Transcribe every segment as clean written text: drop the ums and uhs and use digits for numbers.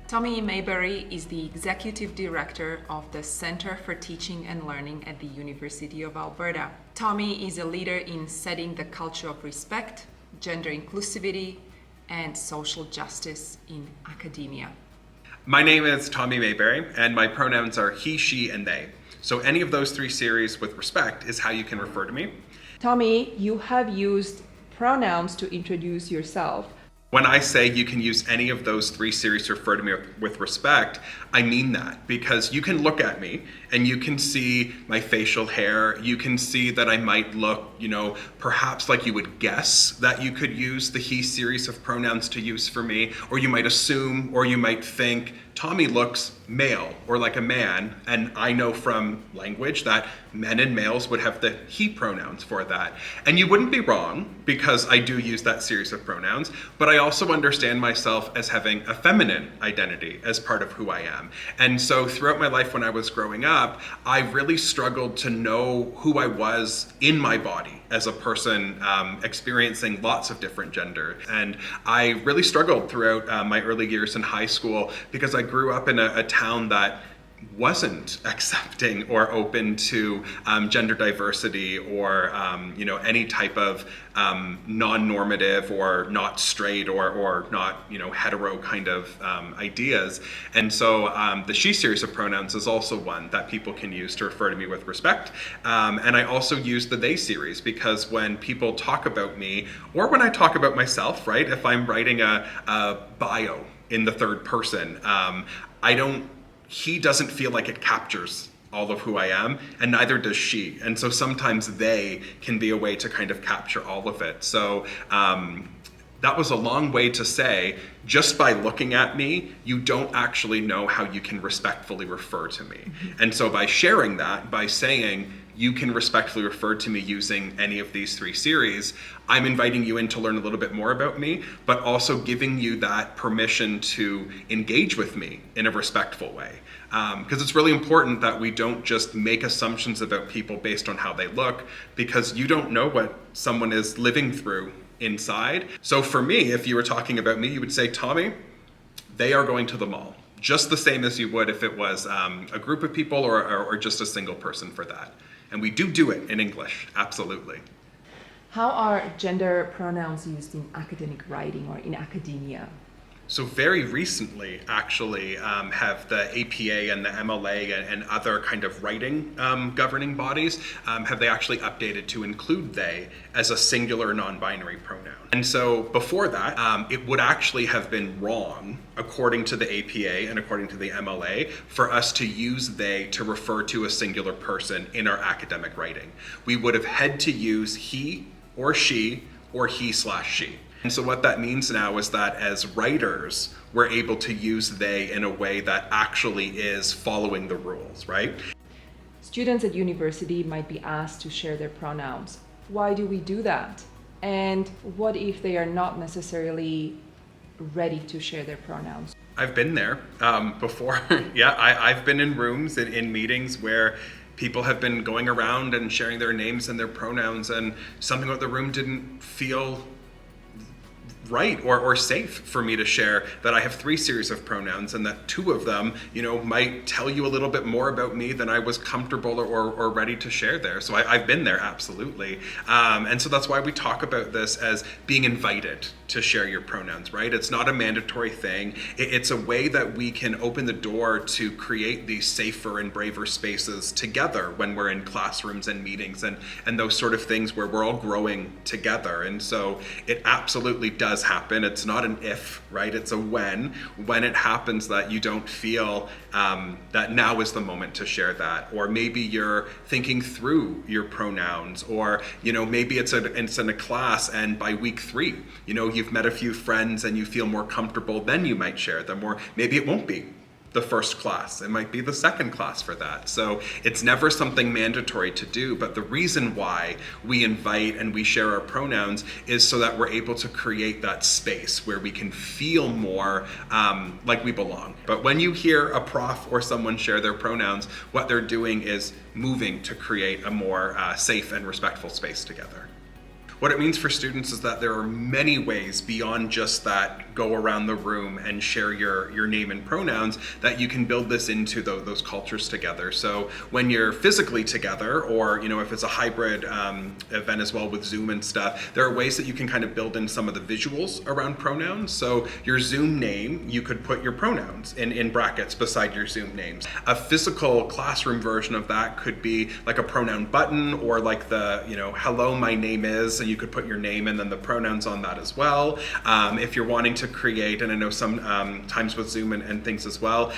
Tommy Mayberry is the Executive Director of the Center for Teaching and Learning at the University of Alberta. Tommy is a leader in setting the culture of respect, gender inclusivity, and social justice in academia. My name is Tommy Mayberry, and my pronouns are he, she, and they. So any of those three series with respect is how you can refer to me. Tommy, you have used pronouns to introduce yourself. When I say you can use any of those three series to refer to me with respect, I mean that, because you can look at me and you can see my facial hair. You can see that I might look, perhaps like you would guess that you could use the he series of pronouns to use for me, or you might assume, or you might think Tommy looks male or like a man, and I know from language that men and males would have the he pronouns for that. And you wouldn't be wrong, because I do use that series of pronouns, but I also understand myself as having a feminine identity as part of who I am. And so throughout my life when I was growing up, I really struggled to know who I was in my body as a person experiencing lots of different genders. And I really struggled throughout my early years in high school because I grew up in a town that wasn't accepting or open to gender diversity or any type of non-normative or not straight or not hetero kind of ideas. And so the she series of pronouns is also one that people can use to refer to me with respect. And I also use the they series because when people talk about me, or when I talk about myself, right, if I'm writing a bio in the third person, he doesn't feel like it captures all of who I am, and neither does she. And so sometimes they can be a way to kind of capture all of it. So that was a long way to say, just by looking at me, you don't actually know how you can respectfully refer to me. Mm-hmm. And so by sharing that, by saying, you can respectfully refer to me using any of these three series, I'm inviting you in to learn a little bit more about me, but also giving you that permission to engage with me in a respectful way. Because it's really important that we don't just make assumptions about people based on how they look, because you don't know what someone is living through inside. So for me, if you were talking about me, you would say, Tommy, they are going to the mall. Just the same as you would if it was a group of people or just a single person for that. And we do it in English, absolutely. How are gender pronouns used in academic writing or in academia? So very recently, actually, have the APA and the MLA and other kind of writing governing bodies, have they actually updated to include they as a singular non-binary pronoun. And so before that, it would actually have been wrong, according to the APA and according to the MLA, for us to use they to refer to a singular person in our academic writing. We would have had to use he or she or he/she. And so what that means now is that as writers, we're able to use they in a way that actually is following the rules, right? Students at university might be asked to share their pronouns. Why do we do that? And what if they are not necessarily ready to share their pronouns? I've been there before. Yeah, I've been in rooms, in meetings where people have been going around and sharing their names and their pronouns, and something about the room didn't feel right or safe for me to share that I have three series of pronouns and that two of them, might tell you a little bit more about me than I was comfortable or ready to share there. So I've been there, absolutely. And so that's why we talk about this as being invited to share your pronouns, right? It's not a mandatory thing. It's a way that we can open the door to create these safer and braver spaces together when we're in classrooms and meetings and those sort of things where we're all growing together. And so it absolutely does happen. It's not an if, right? It's a when it happens that you don't feel that now is the moment to share that. Or maybe you're thinking through your pronouns, or maybe it's in a class and by week 3, you've met a few friends and you feel more comfortable, then you might share them. Or maybe it won't be the first class, it might be the second class for that. So it's never something mandatory to do, but the reason why we invite and we share our pronouns is so that we're able to create that space where we can feel more like we belong. But when you hear a prof or someone share their pronouns, what they're doing is moving to create a more safe and respectful space together. What it means for students is that there are many ways beyond just that go around the room and share your name and pronouns that you can build this into those cultures together. So when you're physically together, or if it's a hybrid event as well with Zoom and stuff, there are ways that you can kind of build in some of the visuals around pronouns. So your Zoom name, you could put your pronouns in brackets beside your Zoom names. A physical classroom version of that could be like a pronoun button, or like the hello, my name is, and you could put your name and then the pronouns on that as well. If you're wanting to create, and I know some times with Zoom and things as well,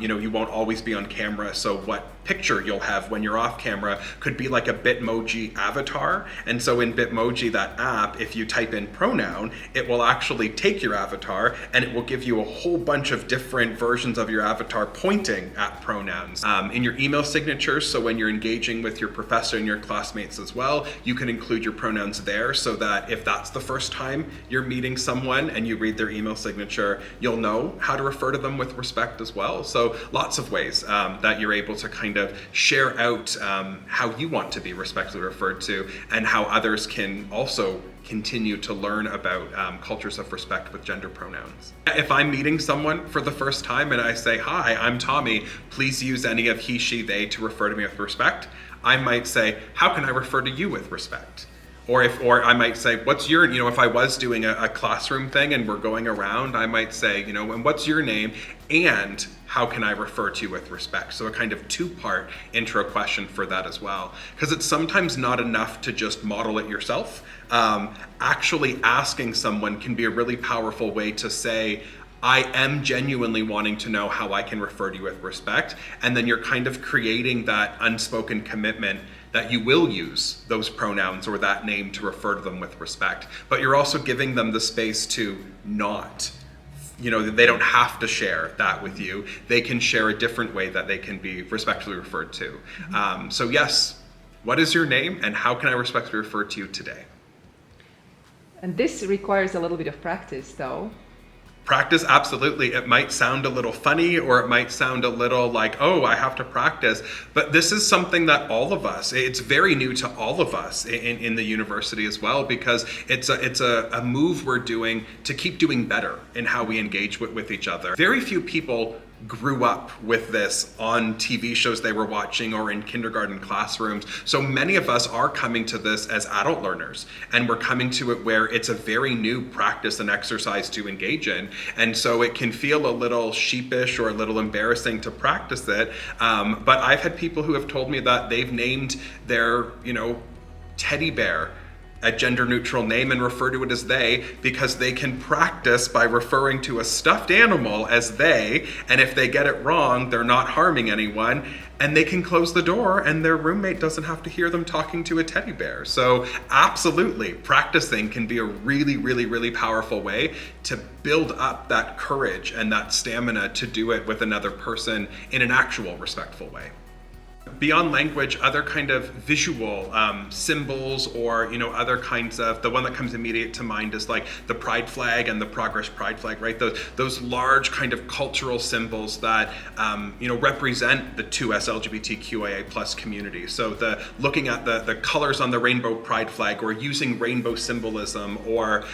you won't always be on camera, so what picture you'll have when you're off camera could be like a Bitmoji avatar. And so in Bitmoji, that app, if you type in pronoun, it will actually take your avatar and it will give you a whole bunch of different versions of your avatar pointing at pronouns. In your email signatures, so when you're engaging with your professor and your classmates as well, you can include your pronouns there, so that if that's the first time you're meeting someone and you read their email signature, you'll know how to refer to them with respect as well. So lots of ways that you're able to kind of share out how you want to be respectfully referred to, and how others can also continue to learn about cultures of respect with gender pronouns. If I'm meeting someone for the first time and I say, "Hi, I'm Tommy, please use any of he, she, they to refer to me with respect," I might say, "How can I refer to you with respect?" Or I might say, "What's your," if I was doing a classroom thing and we're going around, I might say, "And what's your name? And how can I refer to you with respect?" So a kind of two-part intro question for that as well. Because it's sometimes not enough to just model it yourself. Actually asking someone can be a really powerful way to say, "I am genuinely wanting to know how I can refer to you with respect." And then you're kind of creating that unspoken commitment that you will use those pronouns or that name to refer to them with respect. But you're also giving them the space to not, they don't have to share that with you. They can share a different way that they can be respectfully referred to. So yes, what is your name and how can I respectfully refer to you today? And this requires a little bit of practice, though. Practice, absolutely. It might sound a little funny, or it might sound a little like, oh, I have to practice. But this is something that all of us, it's very new to all of us in the university as well, because it's a move we're doing to keep doing better in how we engage with each other. Very few people grew up with this on TV shows they were watching or in kindergarten classrooms. So many of us are coming to this as adult learners, and we're coming to it where it's a very new practice and exercise to engage in. And so it can feel a little sheepish or a little embarrassing to practice it. But I've had people who have told me that they've named their, teddy bear a gender neutral name and refer to it as they, because they can practice by referring to a stuffed animal as they, and if they get it wrong, they're not harming anyone, and they can close the door and their roommate doesn't have to hear them talking to a teddy bear. So absolutely, practicing can be a really, really, really powerful way to build up that courage and that stamina to do it with another person in an actual respectful way. Beyond language, other kind of visual symbols, or other kinds of, the one that comes immediate to mind is like the pride flag and the progress pride flag, right? Those large kind of cultural symbols that represent the 2S LGBTQIA plus community. So looking at the colors on the rainbow pride flag, or using rainbow symbolism, or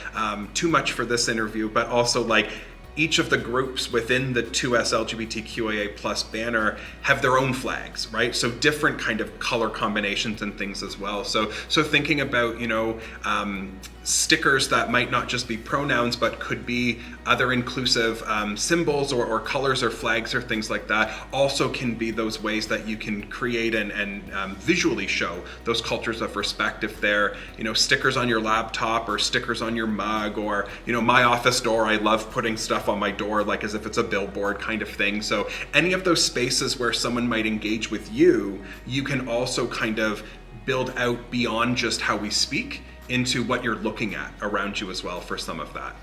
too much for this interview, but also like each of the groups within the 2S LGBTQIA plus banner have their own flags, right? So different kind of color combinations and things as well. So thinking about, stickers that might not just be pronouns, but could be other inclusive symbols or colors or flags or things like that, also can be those ways that you can create and visually show those cultures of respect. If they're, stickers on your laptop or stickers on your mug, or, my office door, I love putting stuff on my door like as if it's a billboard kind of thing. So any of those spaces where someone might engage with you, you can also kind of build out beyond just how we speak into what you're looking at around you as well for some of that.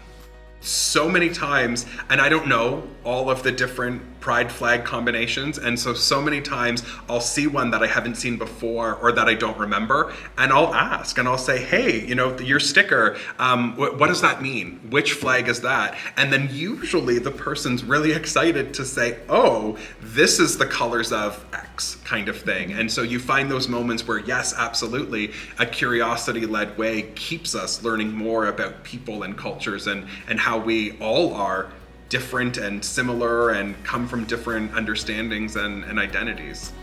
so many times, and I don't know all of the different pride flag combinations, and so many times I'll see one that I haven't seen before or that I don't remember, and I'll ask and I'll say, hey, your sticker, what does that mean? Which flag is that? And then usually the person's really excited to say, oh, this is the colors of X kind of thing. And so you find those moments where, yes, absolutely, a curiosity-led way keeps us learning more about people and cultures and how we all are different and similar and come from different understandings and identities.